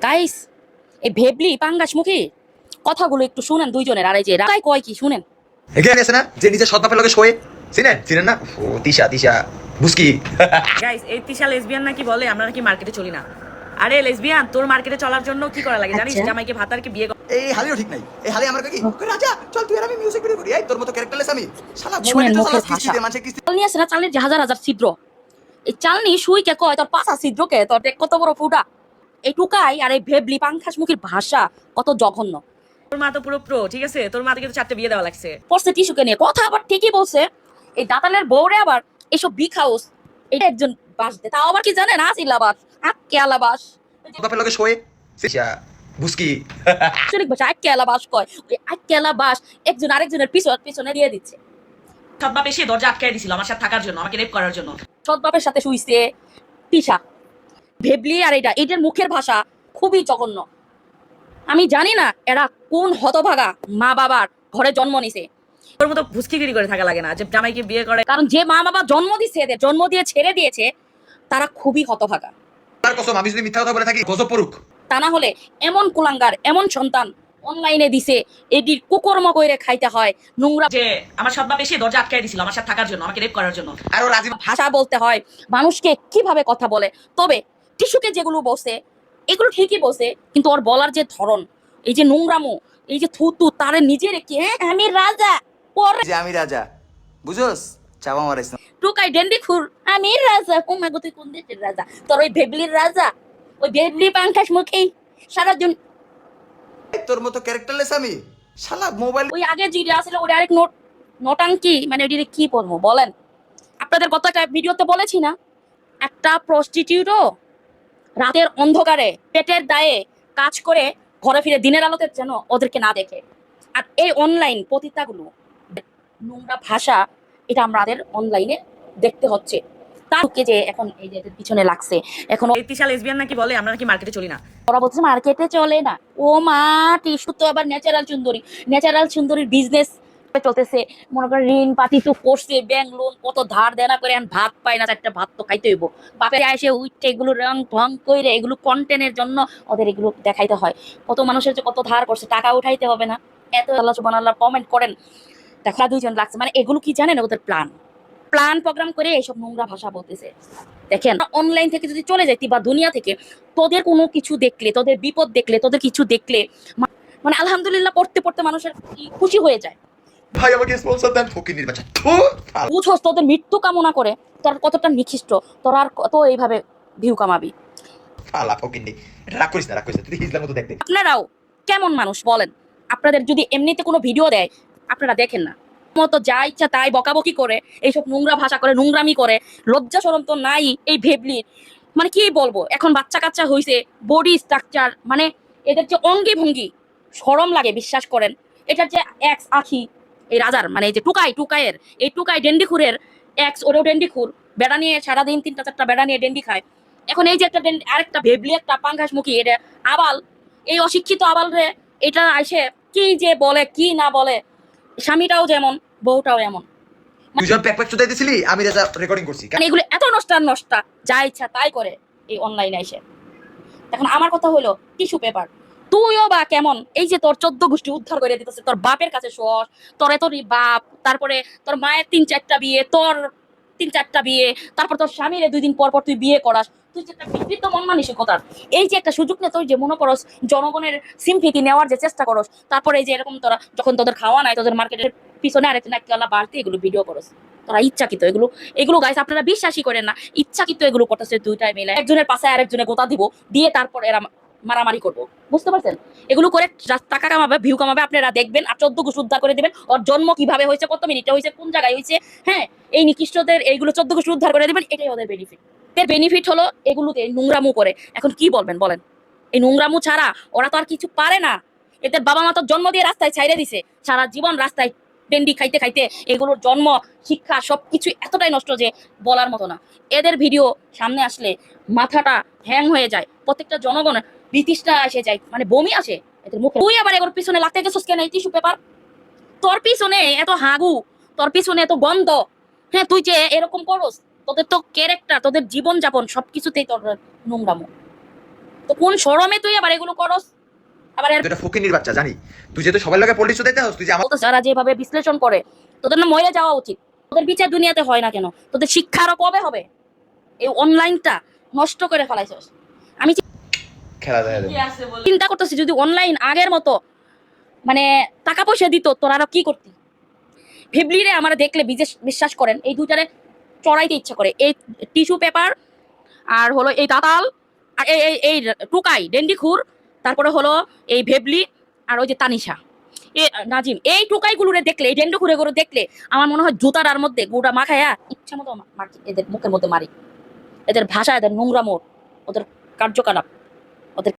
Guys, এই ভেবলি পাঙ্গাস মুখী কথাগুলো একটু শুনেন দুইজনের। আর এই যে রাকাই কয় কি শুনেন। এখানে আছে না যে নিজের সৎ বাপের লগে শোয়ে, চিনেন চিনেন না? ও তিশা তিশা বুসকি। গাইস, এই তিশা লেসবিয়ান নাকি বলে আমরা নাকি মার্কেটে চলি না। আরে লেসবিয়ান, তোর মার্কেটে চলার জন্য কি করা লাগে জানিস? আচ্ছা। জামাইকে ভাতারকে বিয়ে এই হালিও ঠিক নাই। এই হালি আমার কি রাজা, চল তুই আর আমি মিউজিক ভিডিও করি। এই তোর মতো ক্যারেক্টারলেস আমি শালা শুনেন মোবাইলে তো মুখের শালা ভাষা। কিস্তি দে মানুষে কিস্তি। চালনি আছে না, চালনির যে হাজার হাজার ছিদ্র, এই চালনি সুইকে কয় তোর পাঁচা ছিদ্রকে তোর দেখ কত বড় ফুটা। এই টুকাই আর এই ভেবলি পাঙ্গাস মুখীর ভাষা কত জঘন্য। তোর মা তো পুরো প্রো, ঠিক আছে? তোর মাকে তো 4টে বিয়ে দেওয়া লাগছে। পড়ছে টিস্যুকে নিয়ে কথা, আবার ঠিকই বলছে। এই দাতালের বউরে আবার এইসব বিগ হাউস এটা একজন বাস দে, তাও আবার কি জানেন? আসিলাবাস আটকেলাবাস সৎ বাপের লগে শোয়ে তিশা বুসকি। আঞ্চলিক ভাষা আটকেলাবাস কয়। ওই আটকেলাবাস একজন আরেকজনের পিছনে দিয়ে দিচ্ছে। সৎ বাপ এসে দরজা আটকায় দিছিল আমার সাথে থাকার জন্য, আমাকে রেপ করার জন্য। সৎ বাপের সাথে শুইছে তিশা। ভেবলি আর এটার মুখের ভাষা খুবই জঘন্য। আমি জানি না এরা কোন হতভাগা মা বাবার ঘরে জন্ম নিছে। তোর মতো ভুসকিগিরি করে থাকা লাগে না যে জামাইকে বিয়ে করে। কারণ যে মা বাবা জন্ম দিছে, এদের জন্ম দিয়ে ছেড়ে দিয়েছে, তারা খুবই হতভাগা। তার কসম আমি যদি মিথ্যা কথা বলে থাকি গজব পড়ুক। তা না হলে এমন কুলাঙ্গার এমন সন্তান অনলাইনে দিছে, এটির কুকর্ম কইরে খাইতে হয়। নোংরা যে আমার সৎ বাপ এসে দরজা আটকায় দিছিল আমার সাথে থাকার জন্য, আমাকে রেপ করার জন্য। আর ও রাজি ভাষা বলতে হয় মানুষকে কিভাবে কথা বলে। তবে টিস্যুকে যেগুলো বসে এগুলো ঠিকই বসে, কিন্তু ওর বলার যে ধরন, এই যে নোংরামো, এই যে থুতু তারে নিজের কি, হ্যাঁ আমি রাজা, ওর যে আমি রাজা বুঝোস চাবা মারাইছ না। টুকাই ডেন্ডি খুর আমি রাজা। ও মা গো, তুই কোন দেশের রাজা? তোর ওই ভেবলির রাজা, ওই ভেবলি পাঙ্কাশ মুখেই সারাজন। তোর মতো ক্যারেক্টারলেস আমি শালা মোবাইল। ওই আগে যেটা আসলে ওটা আরেক নটাঙ্কি, মানে ওইটা কি বলবো বলেন? আপনাদের কত একটা ভিডিওতে বলেছি না, একটা প্রস্টিটিউটও রাতের অন্ধকারে পেটের দায়ে কাজ করে ঘরে ফিরে দিনের আলোতে যেন ওদেরকে না দেখে। আর এই অনলাইন পতিতাগুলো নোংরা ভাষা, এটা আমাদের অনলাইনে দেখতে হচ্ছে। তারকে যে এখন এই যে এদের পিছনে লাগছে, এখন এই তিশা লেসবিয়ান নাকি বলে আমরা নাকি মার্কেটে চলি না। ওরা বলছে মার্কেটে চলে না। ও মা, টিস্যু তো আবার ন্যাচারাল সুন্দরীর বিজনেস চলতেছে। মনে করেন ঋণ পাতি তো করছে, ব্যাংক লোন কত ধার দেনা করে, এখন ভাত পায় না, একটা ভাত তো খাইতে হইব। বাপে এসে উইটে এগুলো রং ঢং করে এগুলো কন্টেন্টের জন্য ওদের এগুলো দেখাইতে হয়। কত মানুষের যে কত ধার করছে, টাকা উঠাইতে হবে না? এত আল্লাহ সুবহানাল্লাহ কমেন্ট করেন, দেখা দুইজন লাগছে। মানে এগুলো কি জানেন? ওদের প্ল্যান প্রোগ্রাম করে এইসব নোংরা ভাষা বলতেছে। দেখেন, অনলাইন থেকে যদি চলে যাইতি বা দুনিয়া থেকে, তোদের কোনো কিছু দেখলে, তোদের বিপদ দেখলে, তোদের কিছু দেখলে, মানে আলহামদুলিল্লাহ পড়তে পড়তে মানুষের খুশি হয়ে যায়। ভাই আমাকে স্পন্সর দেন ফকির নির্বাচন। বুঝোস তোদের মৃত্যু কামনা করে তোর কতটা নিকৃষ্ট, তোরা আর কত এইভাবে ভিউ কামাবি। ফালা ফকির নি, রাগ করিস না রাগ করিস না, তুই হিজলার মতো দেখতে। আপনারাও কেমন মানুষ বলেন? আপনাদের যদি এমনিতে কোনো ভিডিও দেয় আপনারা দেখেন না, মতো যা ইচ্ছা তাই বকাবকি করে, এইসব নোংরা ভাষা করে, নোংরামি করে, লজ্জা শরম তো নাই এই ভেবলির। মানে কি বলবো, এখন বাচ্চা কাচ্চা হইছে, বডি স্ট্রাকচার, মানে এদের যে অঙ্গি ভঙ্গি শরম লাগে বিশ্বাস করেন। এটার যে এক্স আখি এই রাজার, মানে এই যে টুকাইয়ের এই টুকাই ডেন্ডিখুরের এক্স, ওরেও ডেন্ডিখুর, বেড়া নিয়ে সারাদিন 3টা 4টা বেড়া নিয়ে ডেন্ডি খায়। এখন এই যে একটা আরেকটা ভেবলি একটা পাঙ্গাস মুখী, এটা আবাল, এই অশিক্ষিত আবাল রে এটা আসে কি যে বলে কি না বলে। স্বামীটাও যেমন, বউটাও এমন। দুজন প্যাক প্যাক চুদাই দিছিলি, আমি রেজা রেকর্ডিং করছি। মানে এগুলো এত নষ্টা যা ইচ্ছা তাই করে এই অনলাইনে এসে। এখন আমার কথা হলো টিস্যু পেপার, তুইও বা কেমন? এই যে তোর 14 গোষ্ঠী উদ্ধার করে দিতেছে, তোর বাপের কাছে শোস, তোর এতই বাপ, তারপরে তোর মায়ের 3-4টা বিয়ে, তোর 3-4টা বিয়ে, তারপর তোর স্বামীর 2 দিন পর পর তুই বিয়ে করাস। তুই যে একটা বিকৃত মন মানসিকতার, এই যে একটা সুযোগ নিয়ে তুই যে মনে করস জনগণের সিম্পিতি নেওয়ার যে চেষ্টা করস, তারপরে এই যে এরকম তোরা যখন তোদের খাওয়া নাই, তোদের মার্কেটের পিছনে আরেকটা নাকি বাড়তি এগুলো ভিডিও করস, তোরা ইচ্ছাকৃত এগুলো গাইস আপনারা বিশ্বাসই করেন না, ইচ্ছাকৃত এগুলো করতেছে। দুইটাই মিলে একজনের পাশে আরেকজনের গোতা দিব, দিয়ে তারপর এরা মারামারি করবো, বুঝতে পারছেন? এগুলো করে টাকা কামাবে, ভিউ কামাবে, আপনারা দেখবেন। আর 14 গোষ্ঠী উদ্ধার করে দেবেন। ওর জন্ম কিভাবে হয়েছে, কত মিনিটে হয়েছে, কোন জায়গায় হয়েছে, হ্যাঁ, এই নিকৃষ্টদের এইগুলো 14 গোষ্ঠী উদ্ধার করে দেবেন। এটাই ওদের বেনিফিট। এর বেনিফিট হলো এগুলোতে নোংরামু করে। এখন কি বলবেন বলেন? এই নোংরামু ছাড়া ওরা তো আর কিছু পারে না। এদের বাবা মা তো জন্ম দিয়ে রাস্তায় ছাইড়ে দিছে, সারা জীবন রাস্তায় ডেন্ডি খাইতে খাইতে এগুলোর জন্ম, শিক্ষা সবকিছু এতটাই নষ্ট যে বলার মতো না। এদের ভিডিও সামনে আসলে মাথাটা হ্যাং হয়ে যায়, প্রত্যেকটা জনগণ ব্রিটিশটা এসে যায়, মানে বমি আসে এদের মুখে। তুই আবার এগুলোর পিছনে লাগতে গেছিস কেন? এই টিস্যু পেপার, তোর পিছনে এত হাগু, তোর পিছনে এত গন্ধ, হ্যাঁ, তুই যে এরকম করস, তোদের তো ক্যারেক্টার, তোদের জীবনযাপন সবকিছুতেই তোর নোংরামো। তো কোন শরমে তুই আবার এগুলো করস? আবার এর তুই এটা ফকিনির বাচ্চা জানি, তুই যেহেতু সবার লোকে পলিটিক্স দিতে হস, তুই যে আমার বলতে যারা যেভাবে বিশ্লেষণ করে তোদের না মরে যাওয়া উচিত। তোদের বিচার দুনিয়াতে হয় না কেন? তোদের শিক্ষা আরো কবে হবে? এই অনলাইনটা নষ্ট করে ফেলাইছস। আমি খেলা দেখা দেবো। চিন্তা করতেছি যদি অনলাইন আগের মতো মানে টাকা পয়সা দিত তোরা আরো কি করতি? ভেবলিরে আমার দেখলে বিশ্বাস করেন এই দুটারে চড়াইতে ইচ্ছা করে। এই টিস্যু পেপার আর হলো এই দাতাল আর এই টুকাই ডেন্ডিখুর, তারপরে হলো এই ভেবলি আর ওই যে তানিশা এ নাজিম, এই টুকাইগুলোরে দেখলে এই ডেন্ডুখুরে গুলো দেখলে আমার মনে হয় জুতার মধ্যে গুড়া মাখায়া ইচ্ছা মতো মারি, এদের মুখের মধ্যে মারি। এদের ভাষা, এদের নোংরা মোড়, ওদের কার্যকলাপ